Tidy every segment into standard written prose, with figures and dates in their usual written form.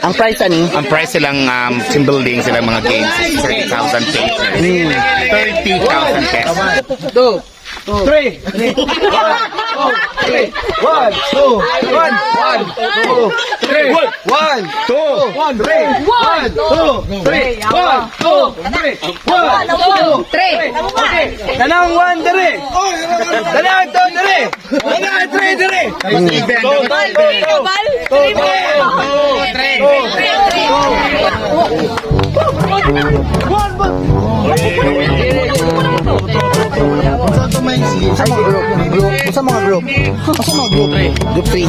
Ang price ani? Ang price silang team building, silang mga games is 30,000 pesos. 30,000 pesos. 3, 1, 2, 1, 3, 1, 2, 3, 1, 2, 3, 1, 2, 3. Tanang 1 dire. Tanang 2 dire. Tanang 3 dire. Sa mga group. Group 3.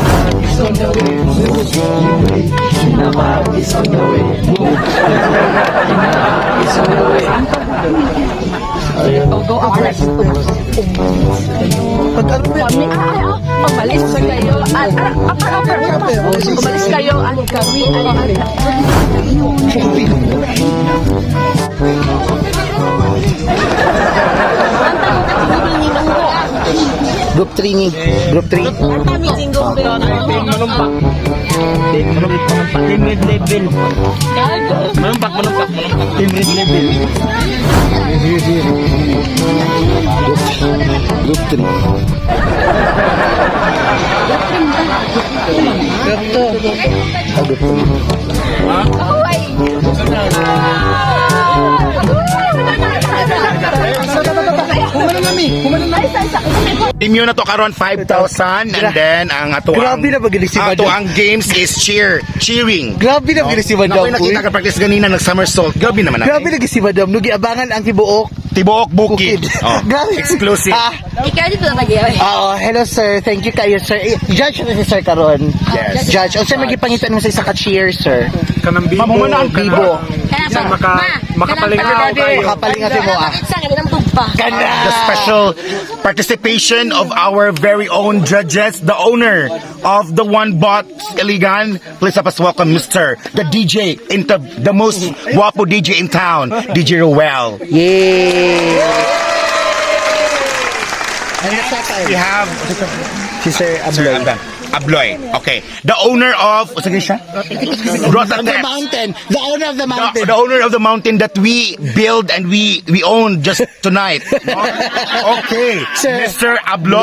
Pagbalis kayo, pagbalis kayo, ano kami, Group 3 ni. Group 3. Team red level. Manumpak. Team red level. Group 3. Team yun na to karon 5,000 and then ang ato Grabe na pag-inig si ato Madam. ang games is cheering. Grabe na pag si Madam. Nakoy nakita ka practice ganina nag-somersault. Grabe naman Grabe na si Madam. Nugi abangan ang tibuok. Tibuok Bukid. Oh, Grabe. exclusive. Ikaw dito na nagyari. Hello sir. Thank you kayo sir. Judge na si sir karon. Yes. Judge. O sir, magipangitan mo sa isa ka cheer sir. Kanang bibo. Mamumunaan ka na. Bibo. Makapalingaw kayo. Makapalingaw mo ah. Sa kanilang tugpa. The special participation of our very own judges, the owner of the One Bot Iligan. Please help us welcome Mr. the DJ, the most guapo DJ in town, DJ Roel. Yay! And the second, We have si Sir Sir Abloy. Abloy. Okay. The owner of what's siya? Of the mountain. The owner of the mountain. The owner of the mountain that we build and we own just tonight. Okay. Sir. Mr. Abloy.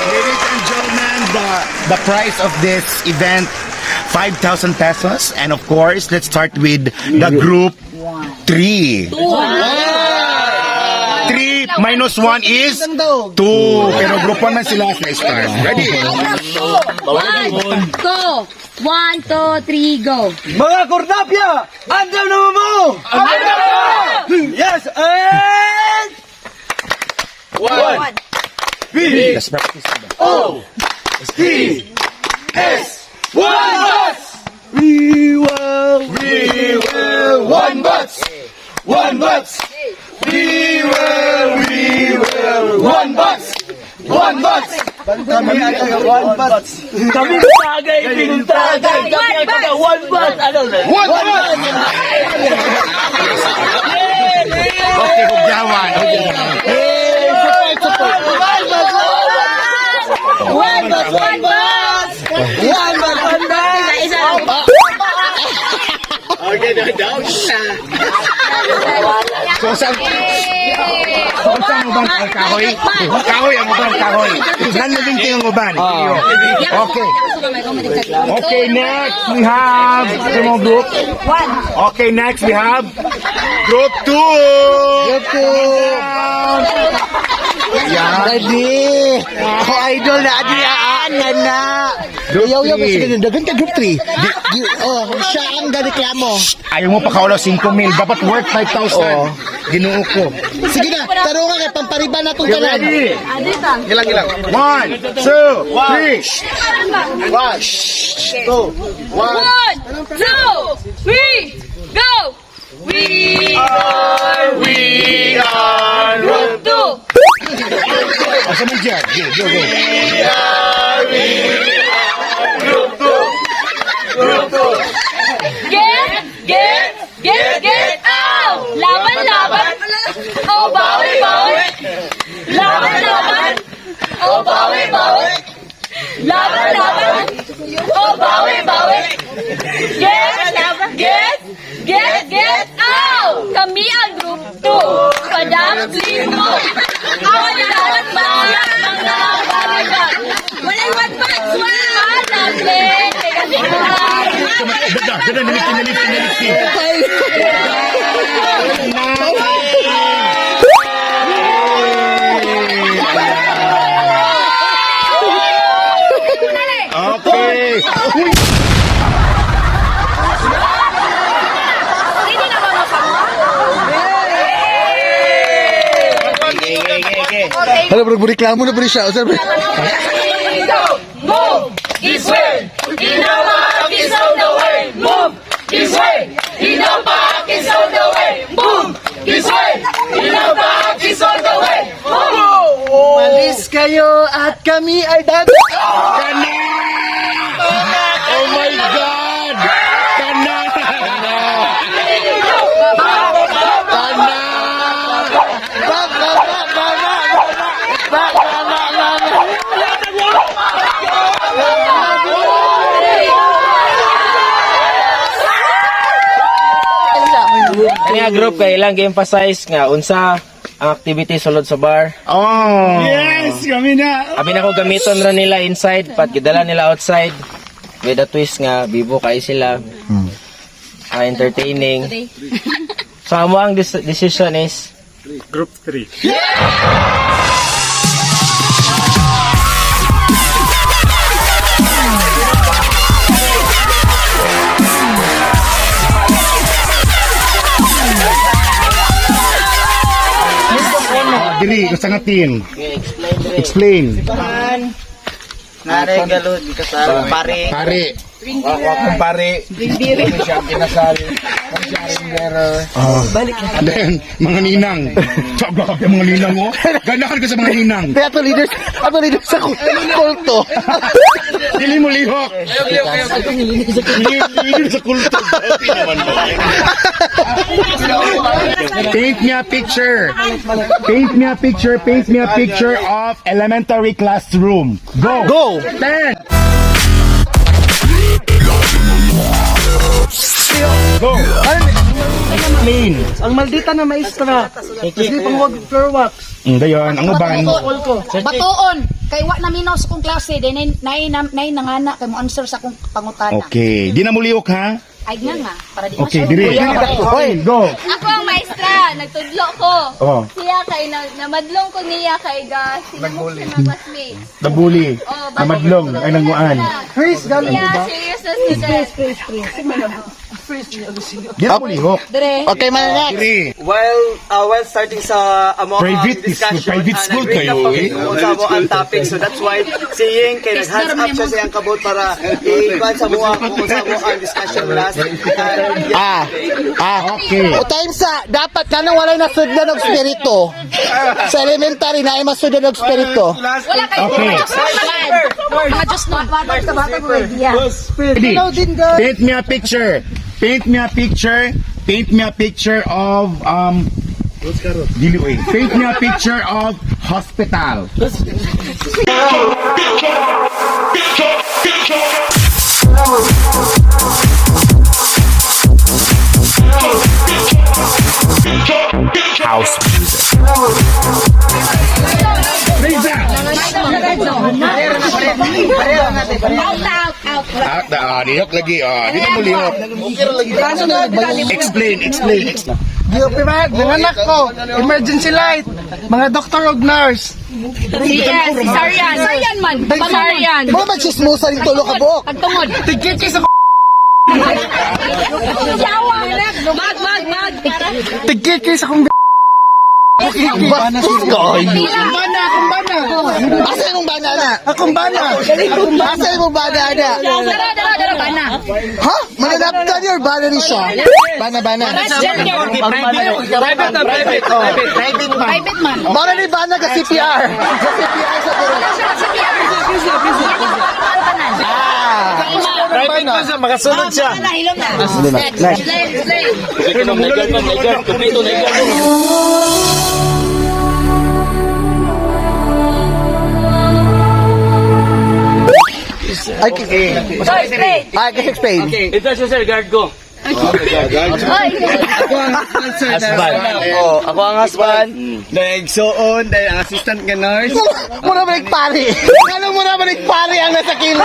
Ladies and gentlemen, the price of this event 5,000 pesos, and of course, let's start with the group 3. 3 minus 1 is 2. Pero group 1 man sila sa start. Ready? 1, 2, 3, go. Mga Kordapya! Andam naman mo! Yes! And... 1 B Let's practice. O T S 1 bus! We will 1 bus! 1 bus! We will 1 bus! 1 bus! Kami ay taga 1 bus! Kami tagay, pinutagay! Kami ay taga 1 bus! Ano na? 1 bus! Okay, hugyawan. So, saan uban ang kahoy? Kahoy ang uban, kahoy. Saan naging tingong uban? Okay. Okay, next we have some group. Okay, next we have group 2. Group 2. Ready. Ako idol na adiaan na. Yaw sige dagan ka group 3. Siya ang gareklamo. Ayaw mo pa kaulaw 5,000, dapat worth 5,000. Ginoo ko. Sige na, taro ka kay pampariba na tong tanan. Ready? Ilang. 1, 2, 3. 1, 2, 3, go! We are group 2. Asa man dyan? Go. Get out! Laban! Oh, bawi! Laban! Oh, bawi! Laban! Oh, Oh, bawi, bawi. Get out! Kami ang group 2. Padang Lino. Awan na lahat ba? Mga balikan. Walay one match, one! Lovely! Kasi Ganda, nilipti. Okay. hindi na ba Okay. Ano, bro, reklamo na ba siya? Sir, Move! This way! Ginawa! Kiss on the way! Move! This way! Ginawa! Kiss on the way! Move! This way! Ginawa! Kiss on the way! Move! malis kayo at kami ay dami. Kana! Oh my God! Kana! Kana! Kani nga group kay ilang gi-emphasize nga unsa ang activity sulod sa bar. Oh! Yes, kami na. Abi na ko gamiton ra nila inside pat gidala nila outside with a twist nga bibo kay sila. Entertaining. So amo ang decision is Group 3. Dili, gusto nga team. Explain. Nare galod ka sa pare. Pare. Akong pare. Kami siya kinasal. Then, mga ninang. Sabi ka mga ninang mo. Ganahan ka sa mga ninang. Kaya ato leader sa kulto. Dili mo lihok. Leader sa kulto. Paint me a picture. Paint me a picture. Paint me a picture of elementary classroom. Go. Go! 10. Go. Clean. Ang maldita na maestra. Hindi pang wag floor wax. Dayon, ang uban. Batuon kay wa na minaw sa kong klase din nay nangana kay mo answer sa kong pangutana. Okay. Di na mo lihok ha? Ay nga para di Okay, masyado. diri. Hoy, go. Ako ang maestra, nagtudlo ko. Oh. Siya kay namadlong ko niya kay ga sinamok sa mga classmates. Nabuli. Oh, Namadlong. Ay nanguan. Chris, galing Siya serious na student. Di na mo lihok. Okay, manak. Diri. While starting sa amo Private school kayo, eh. Sa amo ang topic, so that's why seeing kay nag-hands up siya sa iyang kabot para i-iban sa mga kung sa amo ang discussion last. Okay. O time sa, dapat ka nang walay nasudlan ng spirito. Sa elementary na ay masudlan ng spirito. Wala kay Okay. mga just no bata mo idea. Ready? Paint me a picture. Paint me a picture. Paint me a picture of Dili oy. Paint me a picture of hospital. House music. Lisa! Lihok lagi. Di na mo lihok. Explain. Nanganak ko, emergency light, mga doktor o nurse. Yes, Sarian man. Sarian. Mga magsismusa rin tulo ka buok. Pagtungod. Tigit kayo sa Yawa. Mag. Tigit kayo sa kong bastos ko. Kumbana. Asa yung bana na? Kumbana. Asa yung bana na? Dara, bana. Ha? Mananaptan niyo or bana ni siya? Bana. Private man. Mana ni bana ka CPR. CPR sa buro. Private man sa makasunod siya. Hilom na. Slay. Okay. Straight. I can explain. Ito siya sir, guard ko. Oy. Husband. Oh, ako ang husband. Nagsuon, dahil ang assistant nga nurse. Muna balik pari. Ano muna balik pari ang nasa kilo?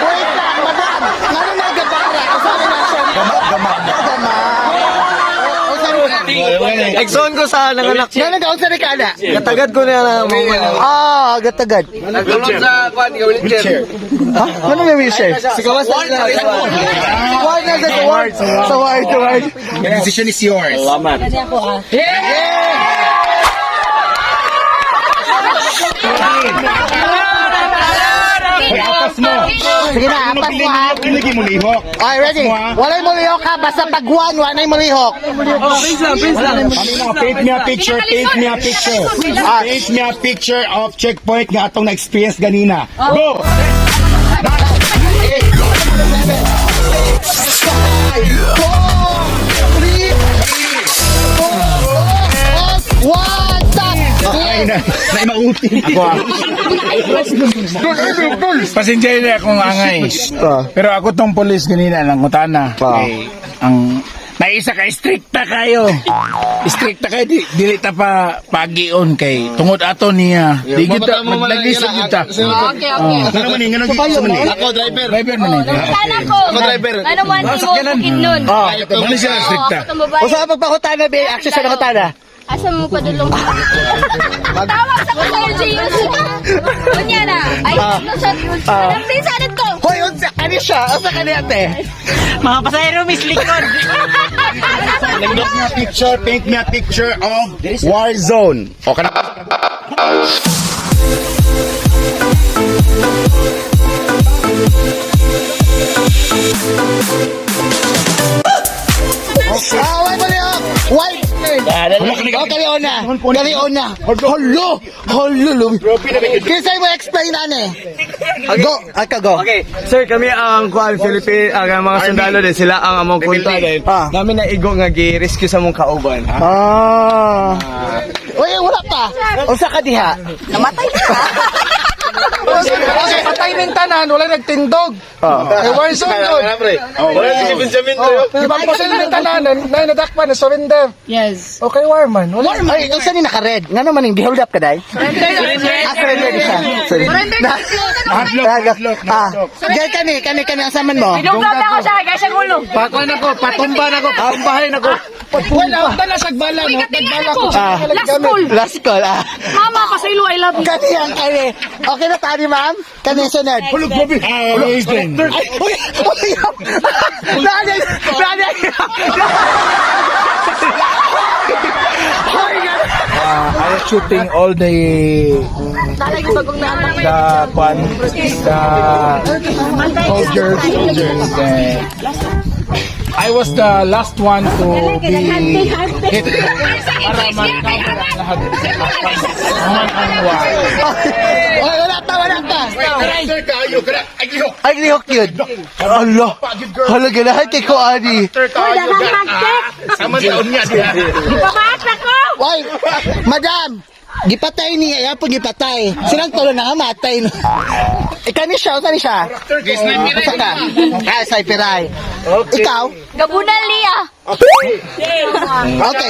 Wait lang, madam. Ano na gabara? Kasama na siya. Gama. Nagsuon ko sa nanganak. Ano na sa rekada? Katagad ko na mga. Ah, agad-agad. Nagulong sa kwan, wheelchair. Ha? Ano may wheelchair? Si Kawas na Ward na sa ward. Sa ward. The decision is yours. Apas mo. Sige na, apas mo ha. Kinigi mo lihok. Okay, ready? Walay mo lihok ha. Basta pag one, walay mo lihok. Paint me a picture. Paint me a picture. Paint me a picture of checkpoint nga atong na-experience ganina. Go! One, stop! Ay, naimauti. Ako Pasensya na akong angay. Pero ako tong polis ganina ng Mutana. Ang naisa ka stricta kayo. Stricta kayo dili ta pa pagion kay tungod ato niya. Di kita maglisod kita. Okay. Ano man yung Ako, driver. Driver man ni. Sana ko. driver. Ano man tingog nun. Ano siya stricta? Usa pagpakutana, be. Action sa nakutana. Asa mo padulong? Tawag sa mga LGUs. Kunya na. Ay, no sa LGUs. Anong pinsanan ko? Hoy, unsa kani siya? Unsa kani ate? Mga pasahero, miss likod. paint me a picture of war zone. O kana Wait mo lihok. White. Oh, kaliona. Holo. Kisay mo explain ane. Go. Go. Okay, sir, kami ang kuan Philippine, ang mga sundalo din sila ang among kunta din. Namin na igo nga gi-rescue sa mong kauban. Uy, wala pa. Unsa ka diha? Namatay ka. Okay, patay ning tanan, wala nagtindog. Eh, war zone doon. Wala si Benjamin Diba po sila ng tanan, na nadakpan, na surrender. Yes. Okay, Warman. Wala. Ay, unsa ni naka-red? Ngano man ning hold up ka dai? Surrender siya. Sorry. Hadlock. Gay kani ang saman mo. Pinuglan ako siya. Kaya siya gulo. Pakuan ako, patumban ako, patumbahin ako. Wala, wala sagbala. Uy, katingin ako. Ah. Last call. Last call. Mama, pasaylo, I love you. Kani ang kani. Okay na tani, ma'am? Kani sunod. Hello, Isden. Ay, uy. Nanay. I was shooting all the soldiers. I was the last one to be hit para mag-cover ang lahat. Ay, wala pa. Sir, kayo. Ay, lihok. Ay, lihok yun. Allah. Hala, ganahan kay ko, Ani. Sama taon niya diha. Pamaas ako. Why? Madam, gipatay niya, po gipatay. Silang tulo na matay. Ikani siya, usan siya? Usa ka? Say piray. Ikaw? Gabunan liya. Okay.